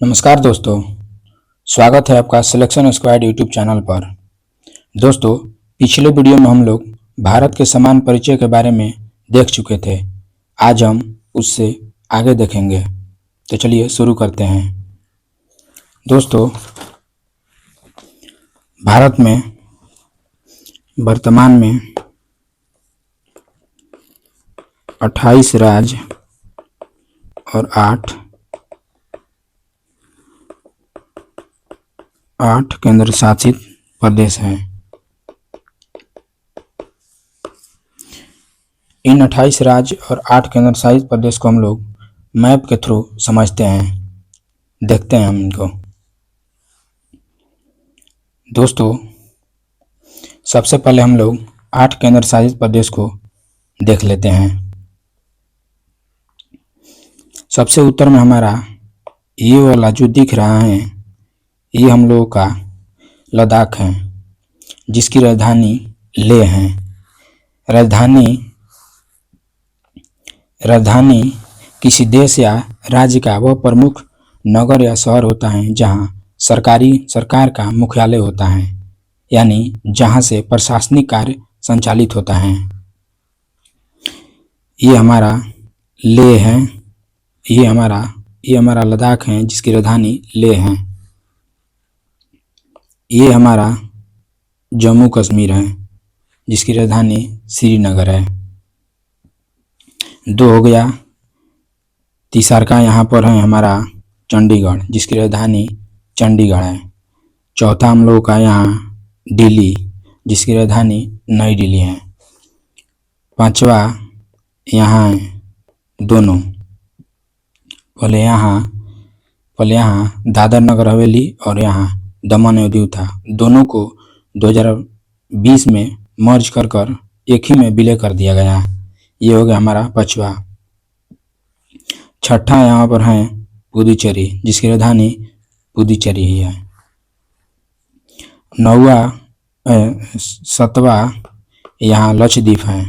नमस्कार दोस्तों, स्वागत है आपका सिलेक्शन स्क्वाड यूट्यूब चैनल पर। दोस्तों, पिछले वीडियो में हम लोग भारत के समान परिचय के बारे में देख चुके थे। आज हम उससे आगे देखेंगे, तो चलिए शुरू करते हैं। दोस्तों, भारत में वर्तमान में 28 राज्य और 8 केंद्र शासित प्रदेश हैं। इन 28 राज्य और 8 केंद्र शासित प्रदेश को हम लोग मैप के थ्रू समझते हैं, देखते हैं हम इनको। दोस्तों, सबसे पहले हम लोग 8 केंद्र शासित प्रदेश को देख लेते हैं। सबसे उत्तर में हमारा ये वाला जो दिख रहा है, ये हम लोगों का लद्दाख है, जिसकी राजधानी लेह है। राजधानी किसी देश या राज्य का वह प्रमुख नगर या शहर होता है जहां सरकार का मुख्यालय होता है, यानी जहां से प्रशासनिक कार्य संचालित होता है। ये हमारा लेह है, ये हमारा लद्दाख है, जिसकी राजधानी लेह है। ये हमारा जम्मू कश्मीर है, जिसकी राजधानी श्रीनगर है। 2 हो गया। तीसरा का यहाँ पर है हमारा चंडीगढ़, जिसकी राजधानी चंडीगढ़ है। चौथा हम लोगों का यहाँ दिल्ली, जिसकी राजधानी नई दिल्ली है। 5वां यहाँ है दोनों, पहले यहाँ दादर नगर हवेली और यहाँ दमन और दीव था। दोनों को 2020 में मर्ज कर एक ही में विलय कर दिया गया। ये हो गया हमारा 5वां। 6ठा यहाँ पर है पुदुचेरी, जिसकी राजधानी पुदुचेरी ही है। 7वां यहाँ लक्षद्वीप है,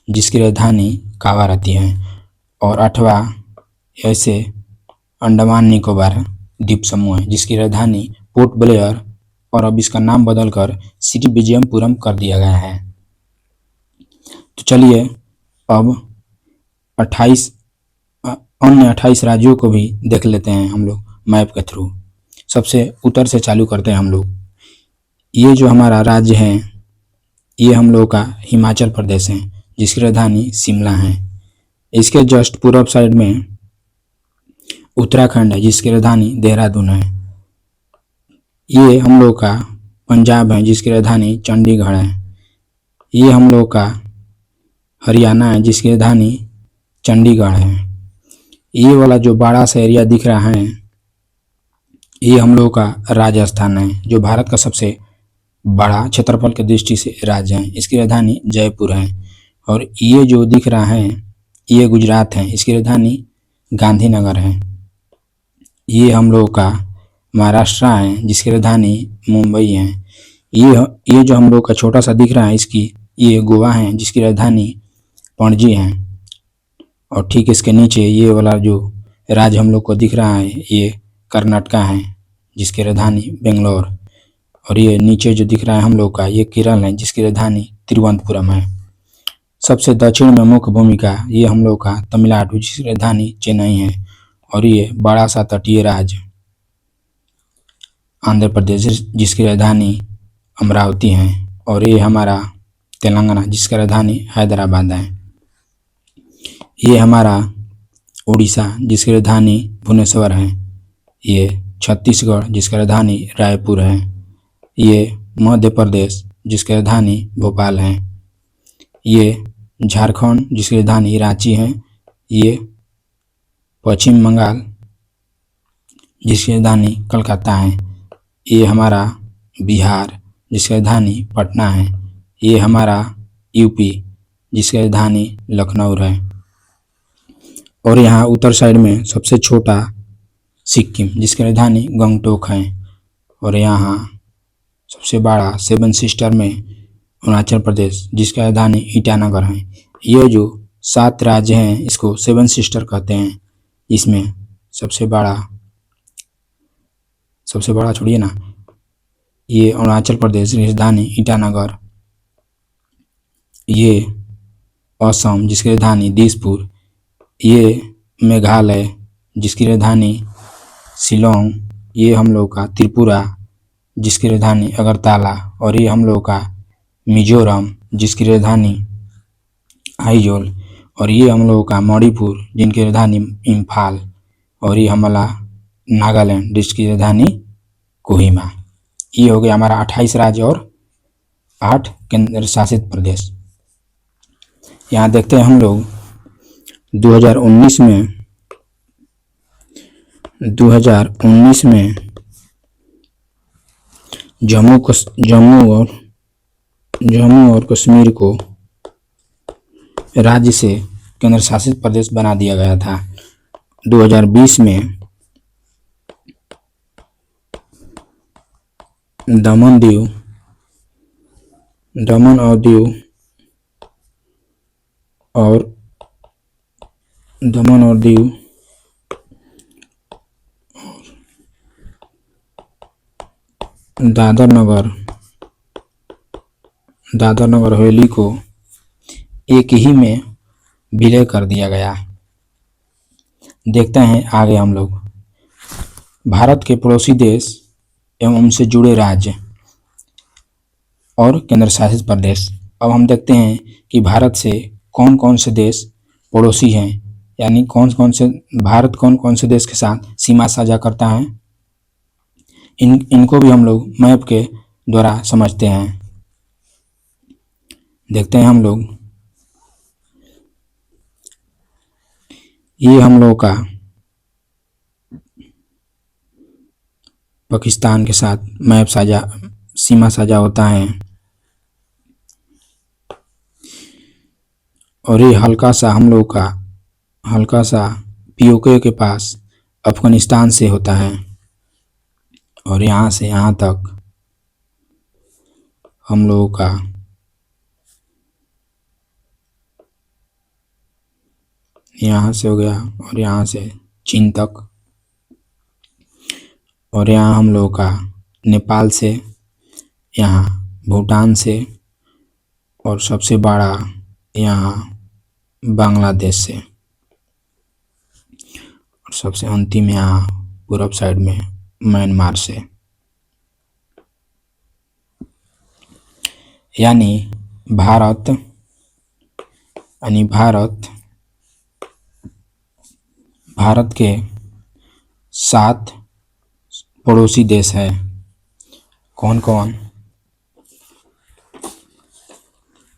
जिसकी राजधानी कावारती है। और 8वां ऐसे अंडमान निकोबार द्वीप समूह है, जिसकी राजधानी पोर्ट ब्लेयर, और अब इसका नाम बदलकर सिटी विजयमपुरम कर दिया गया है। तो चलिए अब 28 अन्य 28 राज्यों को भी देख लेते हैं हम लोग मैप के थ्रू। सबसे उत्तर से चालू करते हैं हम लोग। ये जो हमारा राज्य है, ये हम लोग का हिमाचल प्रदेश है, जिसकी राजधानी शिमला है। इसके जस्ट पूर्व साइड में उत्तराखंड है, जिसकी राजधानी देहरादून है। ये हम लोग का पंजाब है, जिसकी राजधानी चंडीगढ़ है। ये हम लोग का हरियाणा है, जिसकी राजधानी चंडीगढ़ है। ये वाला जो बड़ा सा एरिया दिख रहा है, ये हम लोग का राजस्थान है, जो भारत का सबसे बड़ा क्षेत्रफल की दृष्टि से राज्य है। इसकी राजधानी जयपुर है। और ये जो दिख रहा है, ये गुजरात है, इसकी राजधानी गांधीनगर है। ये हम लोग का महाराष्ट्र है, जिसकी राजधानी मुंबई है। ये जो हम लोग का छोटा सा दिख रहा है, ये गोवा है, जिसकी राजधानी पणजी है। और ठीक इसके नीचे ये वाला जो राज्य हम लोग को दिख रहा है, ये कर्नाटका है, जिसकी राजधानी बेंगलोर। और ये नीचे जो दिख रहा है हम लोग का, ये केरल है, जिसकी राजधानी तिरुवनंतपुरम है। सबसे दक्षिण में मुख्य भूमिका ये हम लोग का तमिलनाडु, जिसकी राजधानी चेन्नई है। और ये बड़ा सा तटीय राज्य आंध्र प्रदेश, जिसकी राजधानी अमरावती है। और ये हमारा तेलंगाना, जिसकी राजधानी हैदराबाद है। ये हमारा उड़ीसा, जिसकी राजधानी भुवनेश्वर है। ये छत्तीसगढ़, जिसकी राजधानी रायपुर है। ये मध्य प्रदेश, जिसकी राजधानी भोपाल है। ये झारखंड, जिसकी राजधानी रांची है। ये पश्चिम बंगाल, जिसकी राजधानी कलकत्ता है। ये हमारा बिहार, जिसकी राजधानी पटना है। ये हमारा यूपी, जिसकी राजधानी लखनऊ है। और यहाँ उत्तर साइड में सबसे छोटा सिक्किम, जिसकी राजधानी गंगटोक है। और यहाँ सबसे बड़ा 7 सिस्टर में अरुणाचल प्रदेश, जिसकी राजधानी ईटानगर है। ये जो 7 राज्य हैं, इसको 7 सिस्टर कहते हैं। इसमें सबसे बड़ा सबसे बड़ा छोड़िए ना, ये अरुणाचल प्रदेश राजधानी ईटानगर, ये असम जिसकी राजधानी दिसपुर, ये मेघालय जिसकी राजधानी शिलोंग, ये हम लोग का त्रिपुरा जिसकी राजधानी अगरतला, और ये हम लोग का मिजोरम जिसकी राजधानी आइजोल, और ये हम लोगों का मणिपुर जिनकी राजधानी इम्फाल, और ये हमारा नागालैंड जिसकी राजधानी कोहिमा। ये हो गया हमारा 28 राज्य और 8 केंद्र शासित प्रदेश। यहाँ देखते हैं हम लोग 2019 में जम्मू और कश्मीर को राज्य से केंद्र शासित प्रदेश बना दिया गया था। 2020 में दमन और दीव दादर नगर हवेली को एक ही में विलय कर दिया गया। देखते हैं आगे हम लोग भारत के पड़ोसी देश एवं उनसे जुड़े राज्य और केंद्र शासित प्रदेश। अब हम देखते हैं कि भारत से कौन कौन से देश पड़ोसी हैं, यानी भारत कौन कौन से देश के साथ सीमा साझा करता है। इनको भी हम लोग मैप के द्वारा समझते हैं। देखते हैं हम लोग, ये हम लोग का पाकिस्तान के साथ सीमा साझा होता है, और ये हल्का सा पीओके के पास अफगानिस्तान से होता है, और यहाँ से यहाँ तक हम लोगों का यहाँ से हो गया, और यहाँ से चीन तक, और यहाँ हम लोगों का नेपाल से, यहाँ भूटान से, और सबसे बड़ा यहाँ बांग्लादेश से, और सबसे अंतिम यहाँ पूरब साइड में म्यांमार से। यानी भारत के 7 पड़ोसी देश है। कौन कौन,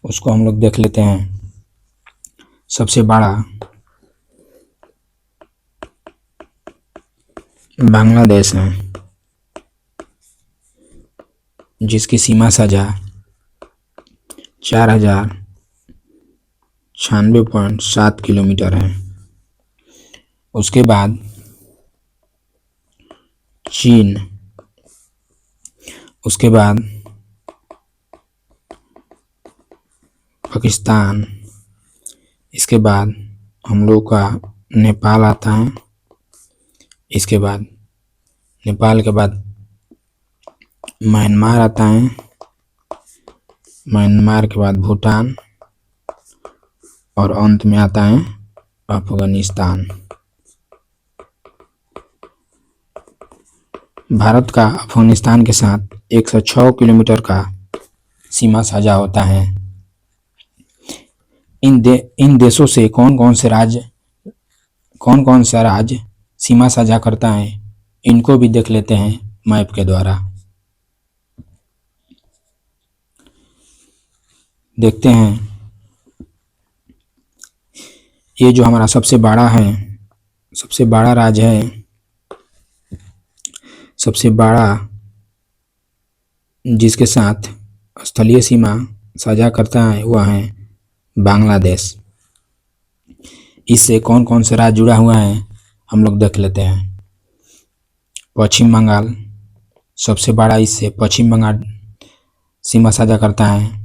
उसको हम लोग देख लेते हैं। सबसे बड़ा बांग्लादेश है, जिसकी सीमा साझा 4096.7 किलोमीटर है। उसके बाद चीन, उसके बाद पाकिस्तान, इसके बाद हम लोग का नेपाल आता है, इसके बाद नेपाल के बाद म्यांमार आता है, म्यांमार के बाद भूटान, और अंत में आता है अफगानिस्तान। भारत का अफगानिस्तान के साथ 106 किलोमीटर का सीमा साझा होता है। इन देशों से कौन कौन सा राज्य सीमा साझा करता है, इनको भी देख लेते हैं मैप के द्वारा। देखते हैं, ये जो हमारा सबसे बड़ा राज्य है, सबसे बड़ा जिसके साथ स्थलीय सीमा साझा करता है वह है बांग्लादेश। इससे कौन कौन से राज्य जुड़ा हुआ है हम लोग देख लेते हैं। पश्चिम बंगाल सबसे बड़ा, इससे पश्चिम बंगाल सीमा साझा करता है।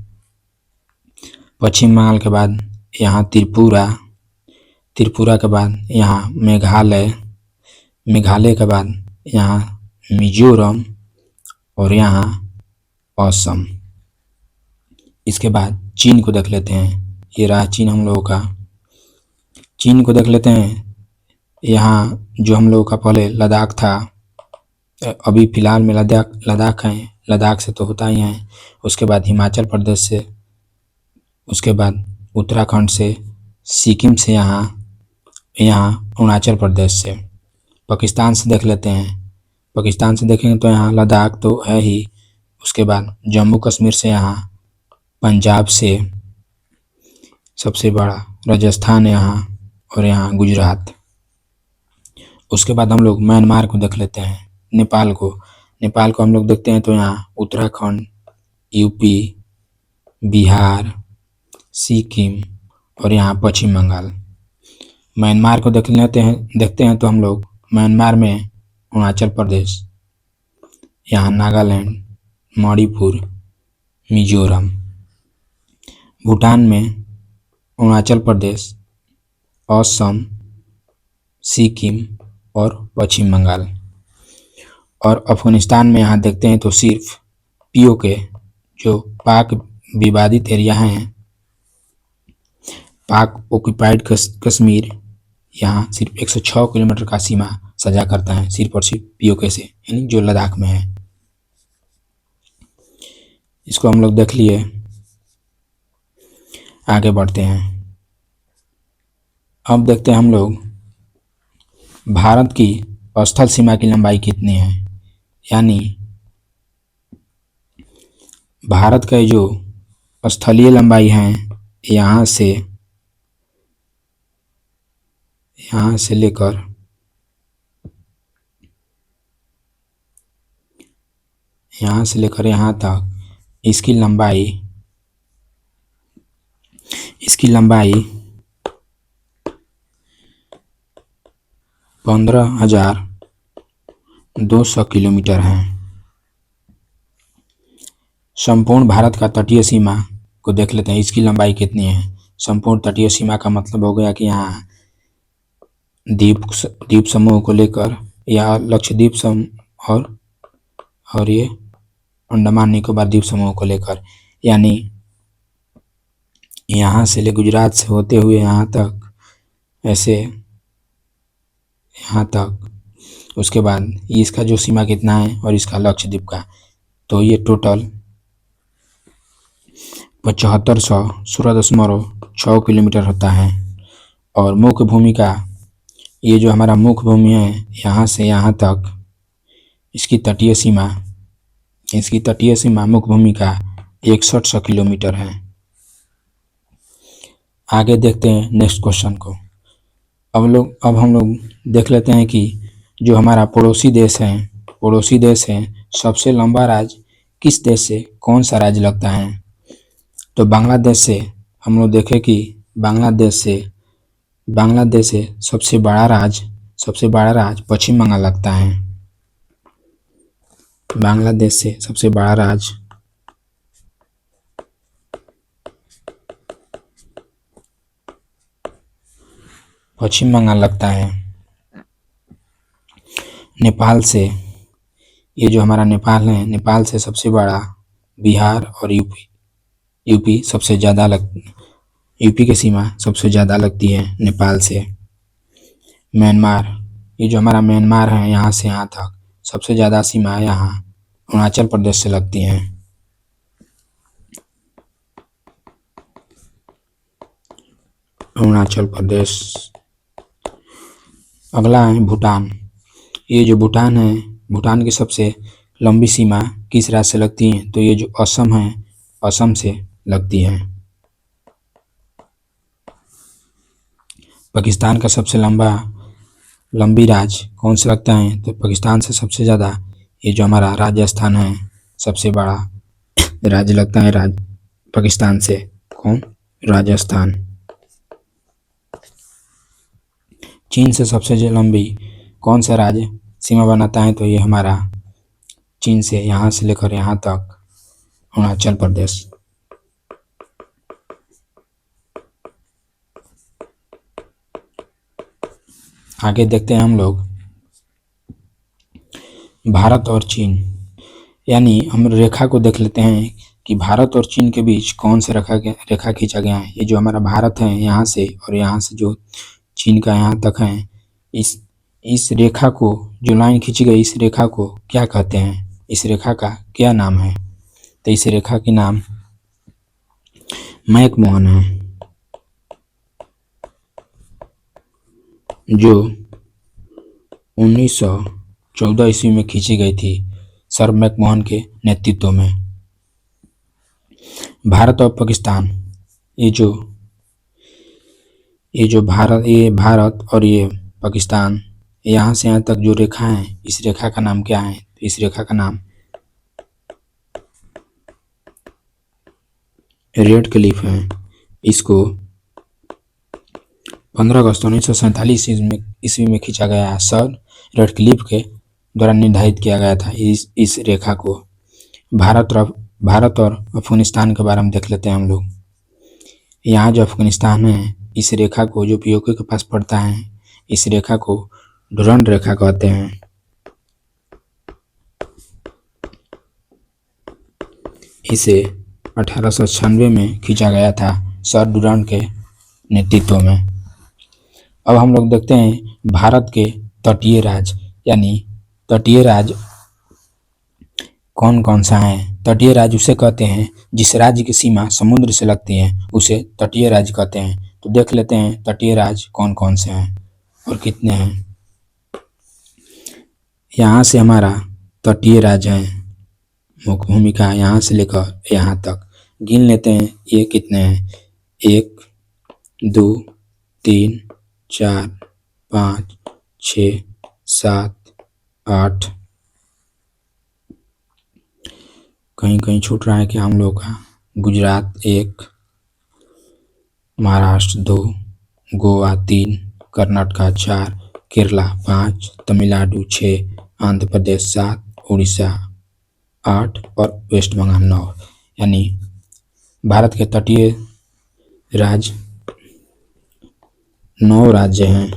पश्चिम बंगाल के बाद यहाँ त्रिपुरा के बाद यहाँ मेघालय के बाद यहाँ मिजोरम और यहाँ असम। इसके बाद चीन को देख लेते हैं। ये रहा चीन हम लोगों का। चीन को देख लेते हैं। यहाँ जो हम लोगों का पहले लद्दाख था, अभी फिलहाल में लद्दाख है। लद्दाख से तो होता ही है। उसके बाद हिमाचल प्रदेश से, उसके बाद उत्तराखंड से, सिक्किम से, यहाँ अरुणाचल प्रदेश से। पाकिस्तान से देख लेते हैं। पाकिस्तान से देखेंगे तो यहाँ लद्दाख तो है ही। उसके बाद जम्मू कश्मीर से, यहाँ पंजाब से सबसे बड़ा, राजस्थान यहाँ, और यहाँ गुजरात। उसके बाद हम लोग म्यांमार को देख लेते हैं। नेपाल को हम लोग देखते हैं तो यहाँ उत्तराखंड, यूपी, बिहार, सिक्किम और यहाँ पश्चिम बंगाल। म्यांमार को देखते हैं तो हम लोग म्यांमार में अरुणाचल प्रदेश, यहाँ नागालैंड, मणिपुर, मिजोरम। भूटान में अरुणाचल प्रदेश, असम, सिक्किम और पश्चिम बंगाल। और अफगानिस्तान में यहाँ देखते हैं तो सिर्फ पीओके, जो पाक विवादित एरिया हैं, पाक ऑक्युपाइड कश्मीर, यहाँ सिर्फ 106 किलोमीटर का सीमा सजा करता है, सिर्फ और सिर्फ पीओके से, यानी जो लद्दाख में है। इसको हम लोग देख लिए। आगे बढ़ते हैं। अब देखते हैं हम लोग भारत की स्थल सीमा की लंबाई कितनी है। यानी भारत का जो स्थलीय लंबाई है, यहाँ से लेकर यहाँ तक, इसकी लंबाई 15,200 किलोमीटर है। संपूर्ण भारत का तटीय सीमा को देख लेते हैं, इसकी लंबाई कितनी है। संपूर्ण तटीय सीमा का मतलब हो गया कि यहाँ द्वीप समूह को लेकर, या लक्षद्वीप समूह और ये अंडमान निकोबार द्वीप समूह को लेकर, यानी यहाँ से ले गुजरात से होते हुए यहाँ तक, ऐसे यहाँ तक। उसके बाद इसका जो सीमा कितना है और इसका लक्षद्वीप का, तो ये टोटल 7516.6 किलोमीटर होता है। और मुख्य भूमि का, ये जो हमारा मुख्य भूमि है, यहाँ से यहाँ तक, इसकी तटीय सीमा मुख्य भूमि का 6100 किलोमीटर है। आगे देखते हैं नेक्स्ट क्वेश्चन को। अब हम लोग देख लेते हैं कि जो हमारा पड़ोसी देश है, सबसे लंबा राज्य किस देश से, कौन सा राज्य लगता है। तो बांग्लादेश से हम लोग देखें कि बांग्लादेश से सबसे बड़ा राज्य पश्चिम बंगाल लगता है। बांग्लादेश से सबसे बड़ा राज्य पश्चिम बंगाल लगता है। नेपाल से, ये जो हमारा नेपाल है, नेपाल से सबसे बड़ा बिहार और यूपी सबसे ज़्यादा यूपी की सीमा सबसे ज़्यादा लगती है नेपाल से। म्यांमार, ये जो हमारा म्यांमार है, यहाँ से यहाँ तक सबसे ज़्यादा सीमा यहाँ अरुणाचल प्रदेश से लगती हैं। अरुणाचल प्रदेश। अगला है भूटान। ये जो भूटान है, भूटान की सबसे लंबी सीमा किस राज्य से लगती है, तो ये जो असम है, असम से लगती है। पाकिस्तान का सबसे लंबी राज्य कौन सा लगता है, तो पाकिस्तान से सबसे ज़्यादा ये जो हमारा राजस्थान है, सबसे बड़ा राज्य लगता है पाकिस्तान से। कौन? राजस्थान। चीन से सबसे लंबी कौन सा राज्य सीमा बनाता है, तो ये हमारा चीन से यहाँ से लेकर यहाँ तक अरुणाचल प्रदेश। आगे देखते हैं हम लोग भारत और चीन, यानी हम रेखा को देख लेते हैं कि भारत और चीन के बीच कौन सा रेखा खींचा गया है। ये जो हमारा भारत है यहाँ से और यहाँ से जो चीन का यहाँ तक है, इस रेखा को जो लाइन खींची गई, इस रेखा को क्या कहते हैं, इस रेखा का क्या नाम है? तो इस रेखा के नाम मैकमोहन है, जो 1914 ईस्वी में खींची गई थी सर मैकमोहन के नेतृत्व में। भारत और पाकिस्तान, ये भारत और ये पाकिस्तान, यहाँ से यहाँ तक जो रेखा है, इस रेखा का नाम क्या है? इस रेखा का नाम रेड क्लिफ है। इसको 15 अगस्त 1947 ईस्वी में खींचा गया है। सर रेड क्लिफ के द्वारा निर्धारित किया गया था इस रेखा को। भारत और अफगानिस्तान के बारे में देख लेते हैं हम लोग। यहाँ जो अफगानिस्तान है, इस रेखा को जो पीओके के पास पड़ता है, इस रेखा को डुरंड रेखा कहते हैं। इसे 1896 में खींचा गया था सर डुरंड के नेतृत्व में। अब हम लोग देखते हैं भारत के तटीय राज्य, यानी तटीय राज्य कौन कौन सा है। तटीय राज्य उसे कहते हैं जिस राज्य की सीमा समुद्र से लगती है, उसे तटीय राज्य कहते हैं। तो देख लेते हैं तटीय राज्य कौन कौन से हैं और कितने हैं। यहाँ से हमारा तटीय राज्य है, मुख्य भूमिका यहाँ से लेकर यहाँ तक गिन लेते हैं। ये कितने हैं? 1 2 3 4 5 6 7 8, कहीं कहीं छूट रहा है कि हम लोग का। गुजरात 1, महाराष्ट्र 2, गोवा 3, कर्नाटक 4, केरला 5, तमिलनाडु 6, आंध्र प्रदेश 7, उड़ीसा 8 और वेस्ट बंगाल 9। यानी भारत के तटीय राज्य 9 राज्य हैं।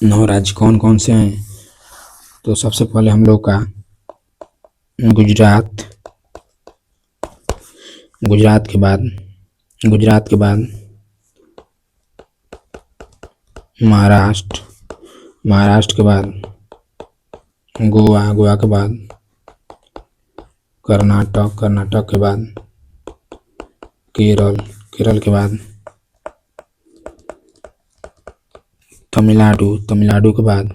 9 राज्य कौन कौन से हैं? तो सबसे पहले हम लोग का गुजरात के बाद महाराष्ट्र के बाद गोवा के बाद कर्नाटक के बाद केरल के बाद तमिलनाडु के बाद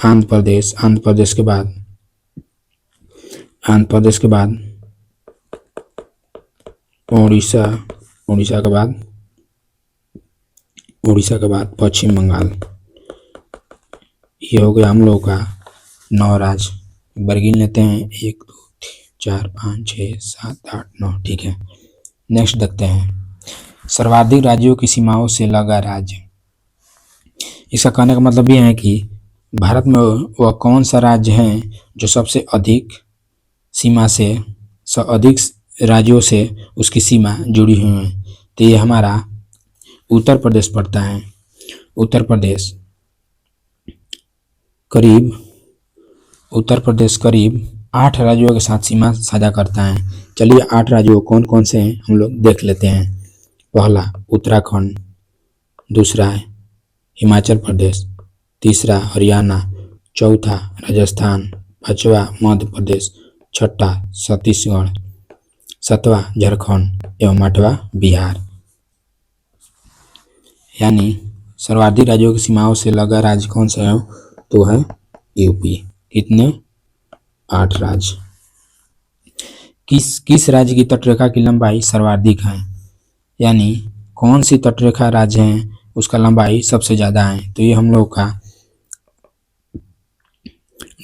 आंध्र प्रदेश के बाद उड़ीसा के बाद पश्चिम बंगाल। ये हो गया हम लोग का 9 राज्य। एक बार गिन लेते हैं, 1 2 3 4 5 6 7 8 9। ठीक है, नेक्स्ट देखते हैं सर्वाधिक राज्यों की सीमाओं से लगा राज्य। इसका कहने का मतलब ये है कि भारत में वह कौन सा राज्य है जो सबसे अधिक अधिक राज्यों से उसकी सीमा जुड़ी हुई है। तो ये हमारा उत्तर प्रदेश पड़ता है। उत्तर प्रदेश करीब 8 राज्यों के साथ सीमा साझा करता है। चलिए 8 राज्यों कौन कौन से हैं हम लोग देख लेते हैं। पहला उत्तराखंड, दूसरा हिमाचल प्रदेश, तीसरा हरियाणा, चौथा राजस्थान, पांचवा मध्य प्रदेश, छठा छत्तीसगढ़, सातवां झारखंड एवं आठवां बिहार। यानी सर्वाधिक राज्यों की सीमाओं से लगा राज्य कौन सा है? तो है यूपी। कितने? 8 राज्य। किस राज्य की तटरेखा की लंबाई सर्वाधिक है? यानी कौन सी तटरेखा राज्य है उसका लंबाई सबसे ज़्यादा है? तो ये हम लोग का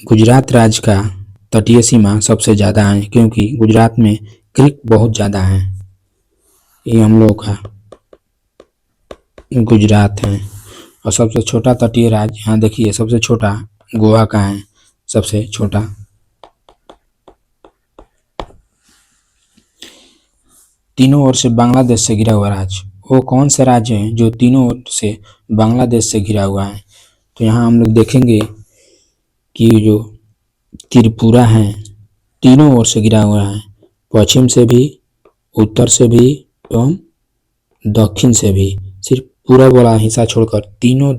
गुजरात राज्य का तटीय सीमा सबसे ज़्यादा है, क्योंकि गुजरात में क्रीक बहुत ज़्यादा है। ये हम लोग का गुजरात है। और सबसे छोटा तटीय राज्य यहाँ देखिए, सबसे छोटा गोवा का है, सबसे छोटा। तीनों ओर से बांग्लादेश से घिरा हुआ राज्य वो कौन सा राज्य है जो तीनों ओर से बांग्लादेश से घिरा हुआ है? तो यहाँ हम लोग देखेंगे कि जो त्रिपुरा है तीनों ओर से घिरा हुआ है, पश्चिम से भी, उत्तर से भी एवं दक्षिण से भी। सिर्फ पूरब वाला हिस्सा छोड़कर तीनों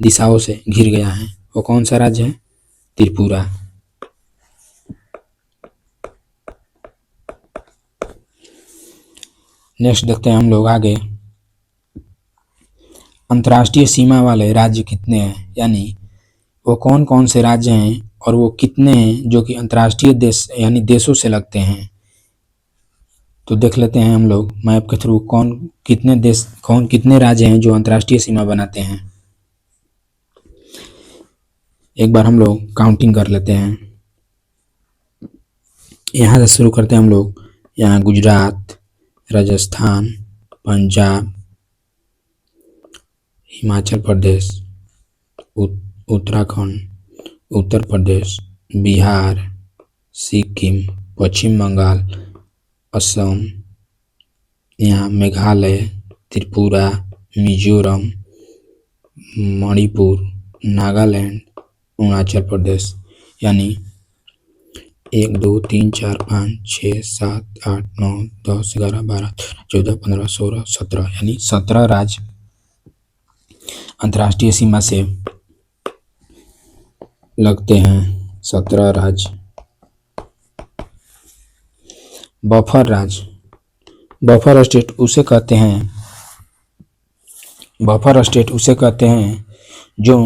दिशाओं से घिर गया है। वो कौन सा राज्य है? त्रिपुरा। नेक्स्ट देखते हैं हम लोग आगे, अंतर्राष्ट्रीय सीमा वाले राज्य कितने हैं, यानी वो कौन कौन से राज्य हैं और वो कितने हैं जो कि अंतर्राष्ट्रीय देश यानी देशों से लगते हैं। तो देख लेते हैं हम लोग मैप के थ्रू कौन कितने राज्य हैं जो अंतर्राष्ट्रीय सीमा बनाते हैं। एक बार हम लोग काउंटिंग कर लेते हैं। यहाँ से शुरू करते हैं हम लोग। यहाँ गुजरात, राजस्थान, पंजाब, हिमाचल प्रदेश, उत्तराखंड, उत्तर प्रदेश, बिहार, सिक्किम, पश्चिम बंगाल, असम, यहाँ मेघालय, त्रिपुरा, मिजोरम, मणिपुर, नागालैंड, अरुणाचल प्रदेश, यानी 1 2 3 4 5 6 7 8 9 10 11 12 13 14 15 16 17 यानी 17 राज्य अंतर्राष्ट्रीय सीमा से लगते हैं। 17 राज्य। बफर राज्य, बफर स्टेट उसे कहते हैं जो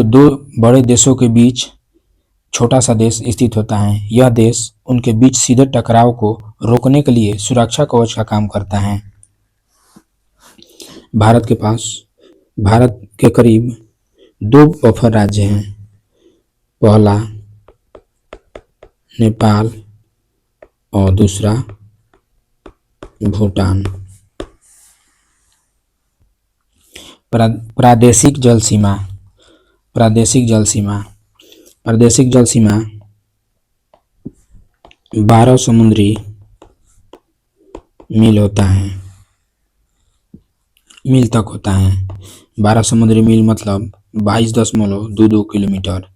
दो बड़े देशों के बीच छोटा सा देश स्थित होता है। यह देश उनके बीच सीधे टकराव को रोकने के लिए सुरक्षा कवच का काम करता है। भारत के करीब 2 बफर राज्य हैं। पहला नेपाल और दूसरा भूटान। प्रादेशिक जल सीमा 12 समुद्री मील तक होता है। 12 समुद्री मील मतलब 22.22 किलोमीटर,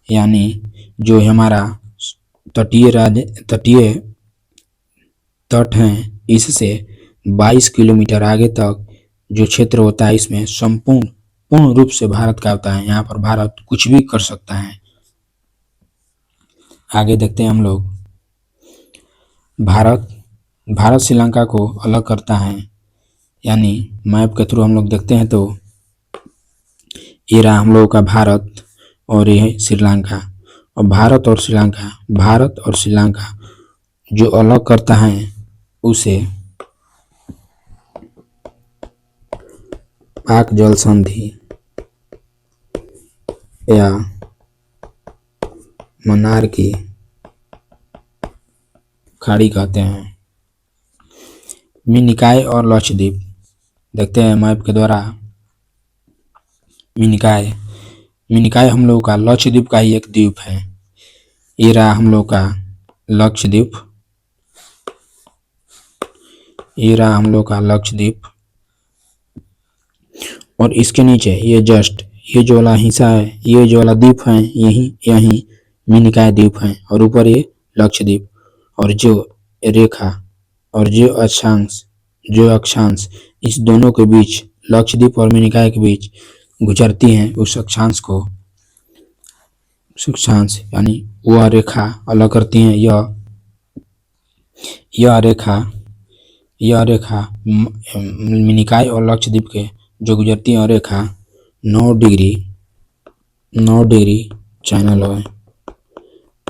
यानी जो हमारा तटीय तट है इससे 22 किलोमीटर आगे तक जो क्षेत्र होता है इसमें पूर्ण रूप से भारत का होता है। यहाँ पर भारत कुछ भी कर सकता है। आगे देखते हैं हम लोग। भारत श्रीलंका को अलग करता है, यानी मैप के थ्रू हम लोग देखते हैं तो ये रहा हम लोगों का भारत और ये है श्रीलंका। और भारत और श्रीलंका जो अलग करता है उसे पाक जल संधि या मन्नार की खाड़ी कहते हैं। मिनिकॉय और लक्षद्वीप देखते हैं मैप के द्वारा। मिनिकॉय हम लोग का लक्षद्वीप का ही एक द्वीप है। ये रहा हम लोग का लक्षद्वीप। और इसके नीचे ये जो वाला हिस्सा है, ये जो वाला द्वीप है, यही मिनिकॉय द्वीप है। और ऊपर ये लक्षद्वीप। और जो रेखा और जो अक्षांश इस दोनों के बीच, लक्षद्वीप और मिनिकॉय के बीच गुजरती हैं, उस अक्षांश यानी वह रेखा अलग करती हैं। यह रेखा मिनिकॉय और लक्षद्वीप के जो गुजरती है रेखा 9 डिग्री चैनल है।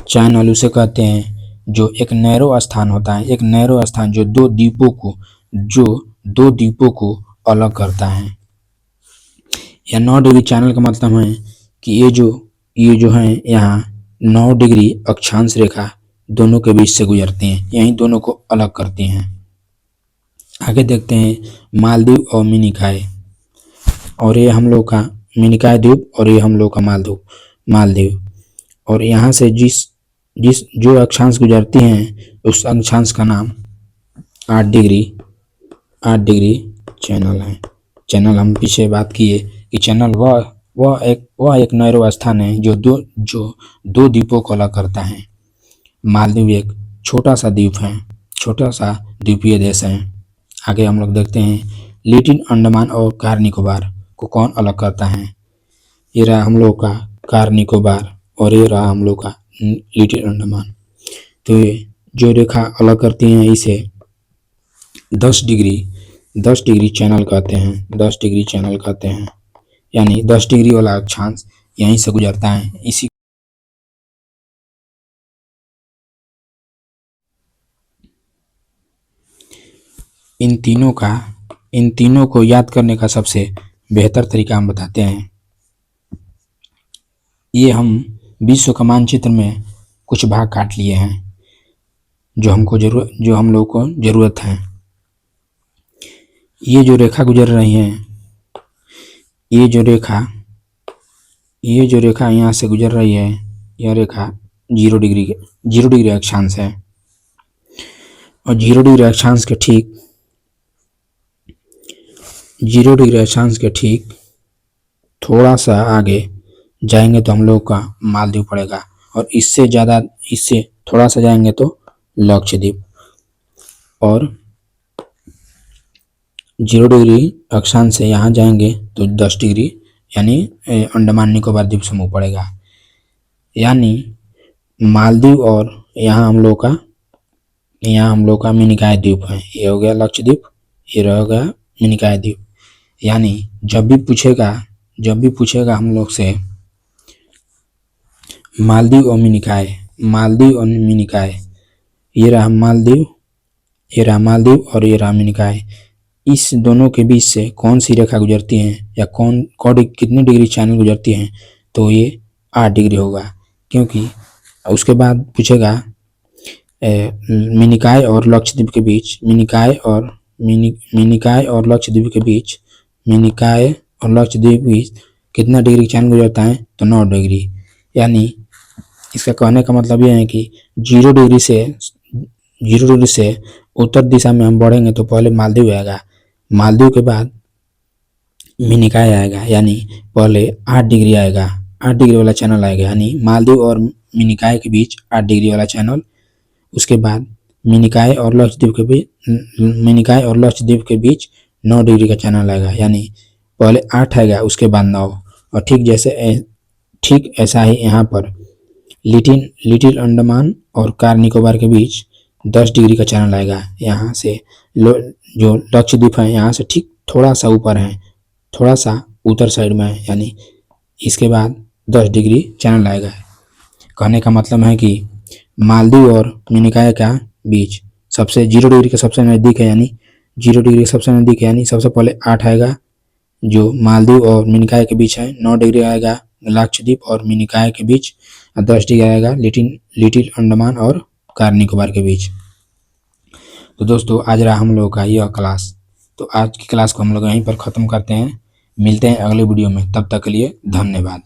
चैनल उसे कहते हैं जो एक नैरो स्थान होता है, एक नैरो स्थान जो दो द्वीपों को अलग करता है। या 9 डिग्री चैनल का मतलब है कि ये जो है यहाँ 9 डिग्री अक्षांश रेखा दोनों के बीच से गुजरती हैं, यही दोनों को अलग करती हैं। आगे देखते हैं मालदीव और मिनिकॉय। और ये हम लोग का मिनिकॉय द्वीप और ये हम लोग का मालदीव। और यहाँ से जो अक्षांश गुजरती हैं उस अक्षांश का नाम 8 डिग्री चैनल है। चैनल हम पीछे बात किए कि चैनल वह एक नैरो स्थान है जो दो द्वीपों को अलग करता है। मालदीव एक छोटा सा द्वीप है, छोटा सा द्वीपीय देश है। आगे हम लोग देखते हैं लिटिल अंडमान और कार निकोबार को कौन अलग करता है। ये रहा हम लोग का कार निकोबार और ये रहा हम लोग का लिटिल अंडमान। तो ये जो रेखा अलग करती हैं इसे 10 डिग्री चैनल कहते हैं। 10 डिग्री चैनल कहते हैं, यानी 10 डिग्री वाला अक्षांश यहीं से गुजरता है। इसी इन तीनों को याद करने का सबसे बेहतर तरीका हम बताते हैं। ये हम विश्व का मानचित्र में कुछ भाग काट लिए हैं जो हम लोग को जरूरत है। ये जो रेखा गुजर रही है, ये जो रेखा यहाँ से गुजर रही है, यह रेखा 0 डिग्री अक्षांश है। और 0 डिग्री अक्षांश के ठीक 0 डिग्री अक्षांश के ठीक थोड़ा सा आगे जाएंगे तो हम लोग का मालदीव पड़ेगा, और इससे थोड़ा सा जाएंगे तो लक्षद्वीप। और 0 डिग्री अक्षांश से यहाँ जाएंगे तो 10 डिग्री यानी अंडमान निकोबार द्वीप समूह पड़ेगा। यानी मालदीव और यहाँ हम लोग का मिनिकॉय द्वीप है। ये हो गया लक्षद्वीप, ये रह गया मिनिकॉय द्वीप। यानी जब भी पूछेगा हम लोग से मालदीव और मिनिकॉय, ये रहा मालदीव और ये रहा मिनिकॉय, इस दोनों के बीच से कौन सी रेखा गुजरती है या कितनी डिग्री चैनल गुजरती है, तो ये 8 डिग्री होगा। क्योंकि उसके बाद पूछेगा मिनिकॉय और लक्षद्वीप के बीच, मिनिकॉय और लक्षद्वीप के बीच कितना डिग्री चैनल गुजरता है, तो 9 डिग्री। यानी इसका कहने का मतलब यह है कि 0 डिग्री से उत्तर दिशा में हम बढ़ेंगे तो पहले मालदीव आएगा, मालदीव के बाद मिनिकॉय आएगा, यानी पहले 8 डिग्री आएगा, 8 डिग्री वाला चैनल आएगा। यानी मालदीव और मिनिकॉय के बीच 8 डिग्री वाला चैनल, उसके बाद मिनिकॉय और लक्षद्वीप के बीच 9 डिग्री का चैनल आएगा। यानी पहले 8 आएगा, उसके बाद 9। और ठीक ऐसा ही यहाँ पर लिटिल अंडमान और कार निकोबार के बीच 10 डिग्री का चैनल आएगा। यहाँ से जो लक्षद्वीप है यहाँ से ठीक थोड़ा सा ऊपर है, थोड़ा सा उत्तर साइड में है, यानी इसके बाद 10 डिग्री चैनल आएगा। कहने का मतलब है कि मालदीव और मिनिकॉय का बीच 0 डिग्री के सबसे नज़दीक है, यानी 0 डिग्री सबसे नज़दीक है, यानी सबसे पहले 8 आएगा जो मालदीव और मिनिकॉय के बीच है, 9 डिग्री आएगा लक्षद्वीप और मिनिकॉय के बीच, 10 डिग्री आएगा लिटिल अंडमान और कार निकोबार के बीच। तो दोस्तों आज रहा हम लोगों का यह क्लास। तो आज की क्लास को हम लोग यहीं पर ख़त्म करते हैं। मिलते हैं अगले वीडियो में, तब तक के लिए धन्यवाद।